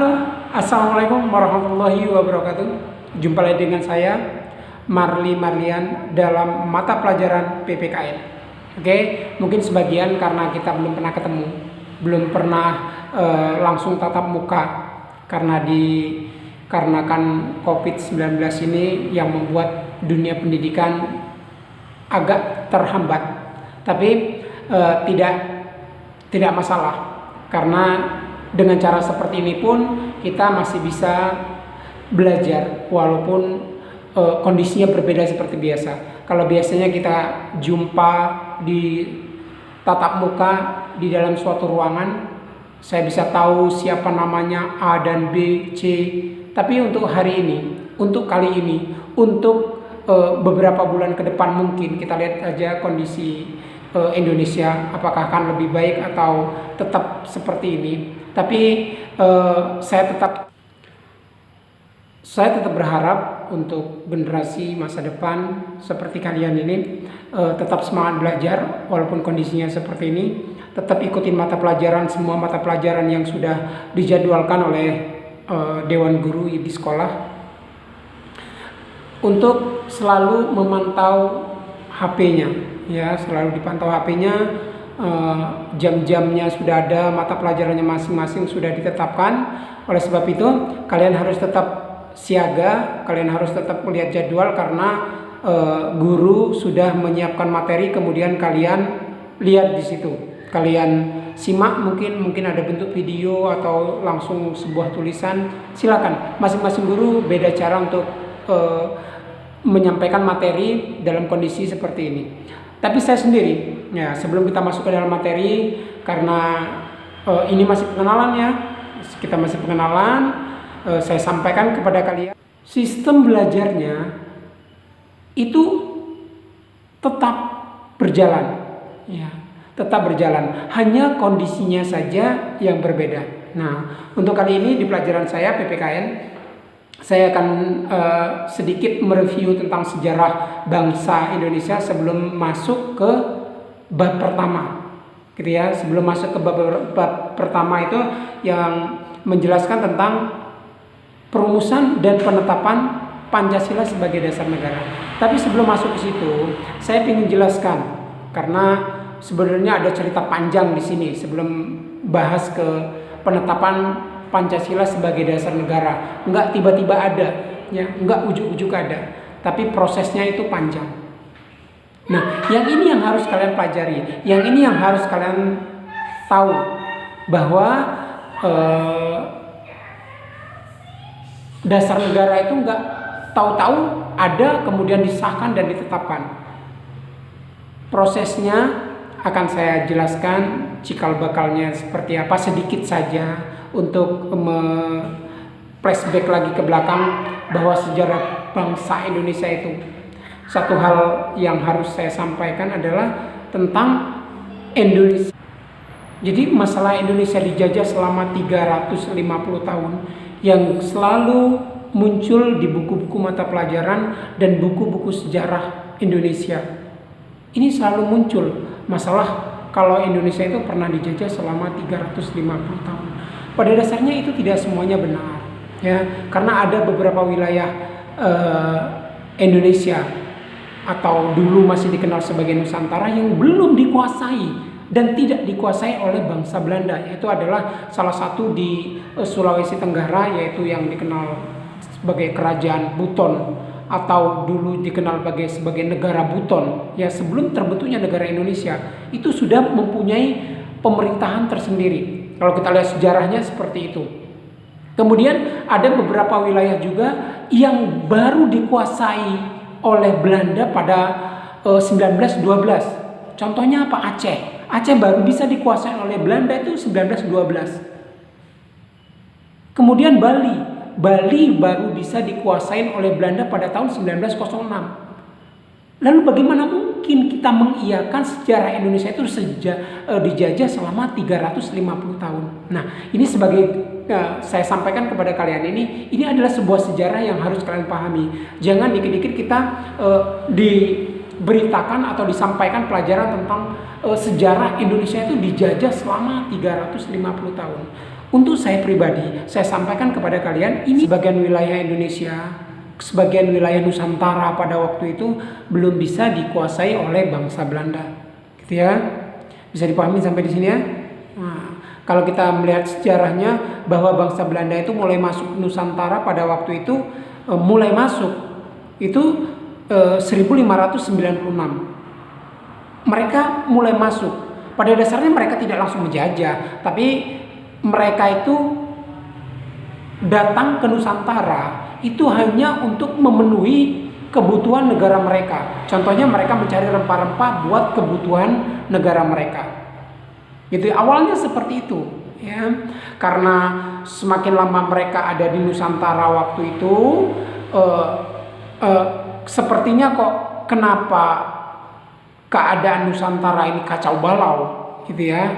Halo, Assalamualaikum warahmatullahi wabarakatuh. Jumpa lagi dengan saya, Marli Marlian, dalam mata pelajaran PPKN. Oke, mungkin sebagian karena kita belum pernah ketemu, belum pernah langsung tatap muka, karena dikarenakan COVID-19 ini yang membuat dunia pendidikan agak terhambat. Tapi tidak masalah, karena dengan cara seperti ini pun kita masih bisa belajar walaupun kondisinya berbeda seperti biasa. Kalau biasanya kita jumpa di tatap muka di dalam suatu ruangan, saya bisa tahu siapa namanya A dan B, C. Tapi untuk hari ini, untuk kali ini, untuk beberapa bulan ke depan mungkin kita lihat aja kondisi Indonesia apakah akan lebih baik atau tetap seperti ini. Tapi saya tetap berharap untuk generasi masa depan seperti kalian ini tetap semangat belajar walaupun kondisinya seperti ini. Tetap ikutin mata pelajaran, semua mata pelajaran yang sudah dijadwalkan oleh Dewan Guru di sekolah. Untuk selalu memantau HP-nya, ya, selalu dipantau HP-nya. Jam-jamnya sudah ada, mata pelajarannya masing-masing sudah ditetapkan. Oleh sebab itu kalian harus tetap siaga, kalian harus tetap melihat jadwal, karena guru sudah menyiapkan materi, kemudian kalian lihat di situ, kalian simak, mungkin ada bentuk video atau langsung sebuah tulisan. Silakan, masing-masing guru beda cara untuk menyampaikan materi dalam kondisi seperti ini. Tapi saya sendiri, ya, sebelum kita masuk ke dalam materi, karena ini masih pengenalan, ya, kita masih pengenalan, saya sampaikan kepada kalian, sistem belajarnya itu tetap berjalan, ya, tetap berjalan, hanya kondisinya saja yang berbeda. Nah, untuk kali ini di pelajaran saya PPKN, saya akan sedikit mereview tentang sejarah bangsa Indonesia sebelum masuk ke bab pertama, gitu ya. Sebelum masuk ke bab pertama itu yang menjelaskan tentang perumusan dan penetapan Pancasila sebagai dasar negara. Tapi sebelum masuk ke situ, saya ingin jelaskan, karena sebenarnya ada cerita panjang di sini sebelum bahas ke penetapan Pancasila sebagai dasar negara. Enggak tiba-tiba ada, ya, enggak ujuk-ujuk ada, tapi prosesnya itu panjang. Nah, yang ini yang harus kalian pelajari, yang ini yang harus kalian tahu, bahwa dasar negara itu enggak tahu-tahu ada kemudian disahkan dan ditetapkan. Prosesnya akan saya jelaskan cikal bakalnya seperti apa sedikit saja, untuk flashback lagi ke belakang, bahwa sejarah bangsa Indonesia itu, satu hal yang harus saya sampaikan adalah tentang Indonesia. Jadi masalah Indonesia dijajah selama 350 tahun yang selalu muncul di buku-buku mata pelajaran dan buku-buku sejarah Indonesia. Ini selalu muncul masalah kalau Indonesia itu pernah dijajah selama 350 tahun. Pada dasarnya itu tidak semuanya benar, ya, karena ada beberapa wilayah Indonesia atau dulu masih dikenal sebagai Nusantara yang belum dikuasai dan tidak dikuasai oleh bangsa Belanda. Yaitu adalah salah satu di Sulawesi Tenggara, yaitu yang dikenal sebagai Kerajaan Buton, atau dulu dikenal sebagai Negara Buton. Ya, sebelum terbentuknya negara Indonesia itu sudah mempunyai pemerintahan tersendiri. Kalau kita lihat sejarahnya seperti itu. Kemudian ada beberapa wilayah juga yang baru dikuasai oleh Belanda pada 1912. Contohnya apa? Aceh. Aceh baru bisa dikuasai oleh Belanda itu 1912. Kemudian Bali. Bali baru bisa dikuasai oleh Belanda pada tahun 1906. Lalu bagaimana mungkin kita mengiyakan sejarah Indonesia itu dijajah selama 350 tahun? Nah, ini sebagai saya sampaikan kepada kalian, ini adalah sebuah sejarah yang harus kalian pahami. Jangan dikit-dikit kita diberitakan atau disampaikan pelajaran tentang sejarah Indonesia itu dijajah selama 350 tahun. Untuk saya pribadi, saya sampaikan kepada kalian, ini sebagian wilayah Indonesia, sebagian wilayah Nusantara pada waktu itu belum bisa dikuasai oleh bangsa Belanda, gitu ya. Bisa dipahami sampai di sini ya. Nah, kalau kita melihat sejarahnya bahwa bangsa Belanda itu mulai masuk Nusantara pada waktu itu mulai masuk itu 1596. Mereka mulai masuk. Pada dasarnya mereka tidak langsung menjajah, tapi mereka itu datang ke Nusantara itu hanya untuk memenuhi kebutuhan negara mereka. Contohnya mereka mencari rempah-rempah buat kebutuhan negara mereka. Gitu, awalnya seperti itu, ya. Karena semakin lama mereka ada di Nusantara waktu itu, sepertinya kok kenapa keadaan Nusantara ini kacau balau, gitu ya.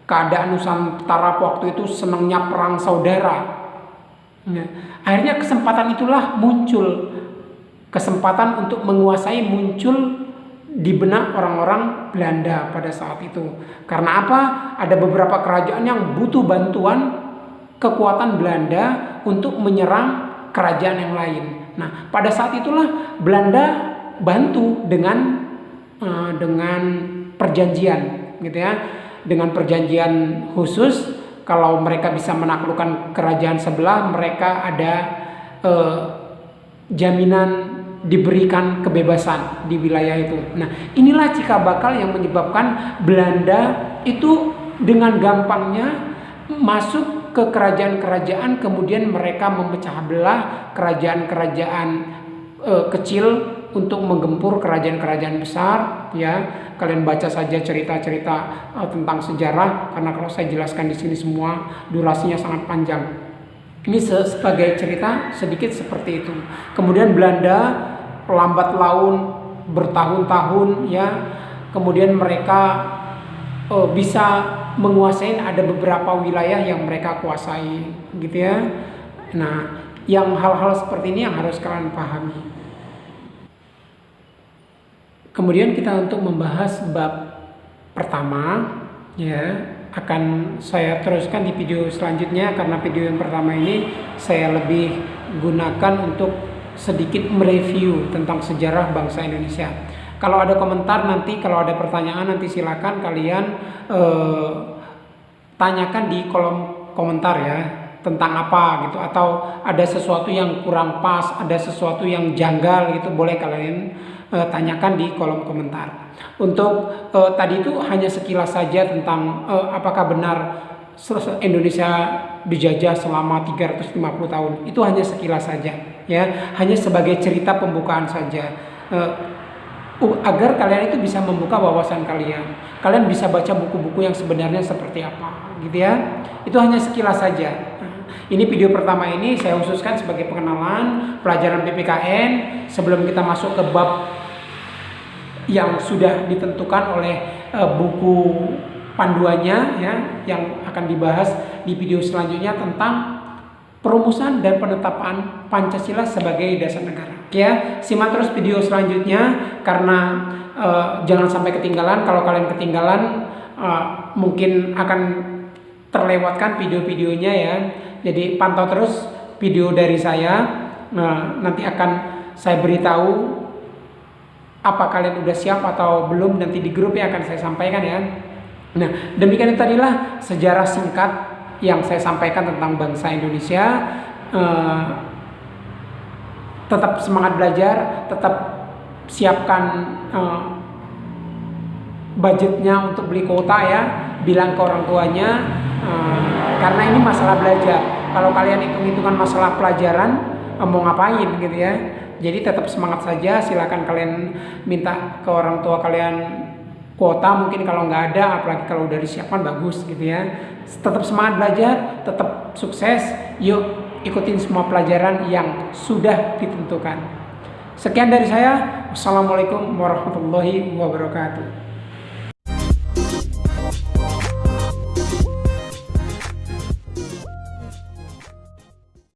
Keadaan Nusantara waktu itu senangnya perang saudara. Ya. Akhirnya kesempatan itulah muncul. Kesempatan untuk menguasai muncul di benak orang-orang Belanda pada saat itu. Karena apa? Ada beberapa kerajaan yang butuh bantuan kekuatan Belanda untuk menyerang kerajaan yang lain. Nah, pada saat itulah Belanda bantu dengan perjanjian, gitu ya. Dengan perjanjian khusus, kalau mereka bisa menaklukkan kerajaan sebelah, mereka ada jaminan diberikan kebebasan di wilayah itu. Nah, inilah cikal bakal yang menyebabkan Belanda itu dengan gampangnya masuk ke kerajaan-kerajaan, kemudian mereka memecah belah kerajaan-kerajaan kecil untuk menggempur kerajaan-kerajaan besar, ya. Kalian baca saja cerita-cerita tentang sejarah, karena kalau saya jelaskan di sini semua durasinya sangat panjang. Ini sebagai cerita sedikit seperti itu. Kemudian Belanda lambat laun bertahun-tahun, ya. Kemudian mereka bisa menguasai, ada beberapa wilayah yang mereka kuasai, gitu ya. Nah, yang hal-hal seperti ini yang harus kalian pahami. Kemudian kita untuk membahas bab pertama, ya, akan saya teruskan di video selanjutnya, karena video yang pertama ini saya lebih gunakan untuk sedikit mereview tentang sejarah bangsa Indonesia. Kalau ada komentar nanti, kalau ada pertanyaan nanti silakan kalian tanyakan di kolom komentar ya, tentang apa gitu, atau ada sesuatu yang kurang pas, ada sesuatu yang janggal gitu, boleh kalian tanyakan di kolom komentar. Untuk tadi itu hanya sekilas saja tentang apakah benar Indonesia dijajah selama 350 tahun. Itu hanya sekilas saja, ya, hanya sebagai cerita pembukaan saja, agar kalian itu bisa membuka wawasan kalian. Kalian bisa baca buku-buku yang sebenarnya seperti apa, gitu ya. Itu hanya sekilas saja. Ini video pertama ini saya khususkan sebagai pengenalan pelajaran PPKN sebelum kita masuk ke bab yang sudah ditentukan oleh buku panduannya, ya, yang akan dibahas di video selanjutnya tentang perumusan dan penetapan Pancasila sebagai dasar negara. Ya, simak terus video selanjutnya karena jangan sampai ketinggalan. Kalau kalian ketinggalan mungkin akan terlewatkan video-videonya, ya. Jadi pantau terus video dari saya. Nanti akan saya beritahu apa kalian udah siap atau belum, nanti di grup yang akan saya sampaikan, ya. Nah, demikian tadilah sejarah singkat yang saya sampaikan tentang bangsa Indonesia. Tetap semangat belajar, tetap siapkan budgetnya untuk beli kuota, ya. Bilang ke orang tuanya, karena ini masalah belajar. Kalau kalian hitung-hitungan masalah pelajaran, mau ngapain gitu, ya. Jadi tetap semangat saja. Silakan kalian minta ke orang tua kalian kuota, mungkin kalau nggak ada, apalagi kalau udah disiapkan bagus gitu, ya. Tetap semangat belajar, tetap sukses. Yuk ikutin semua pelajaran yang sudah ditentukan. Sekian dari saya. Wassalamualaikum warahmatullahi wabarakatuh.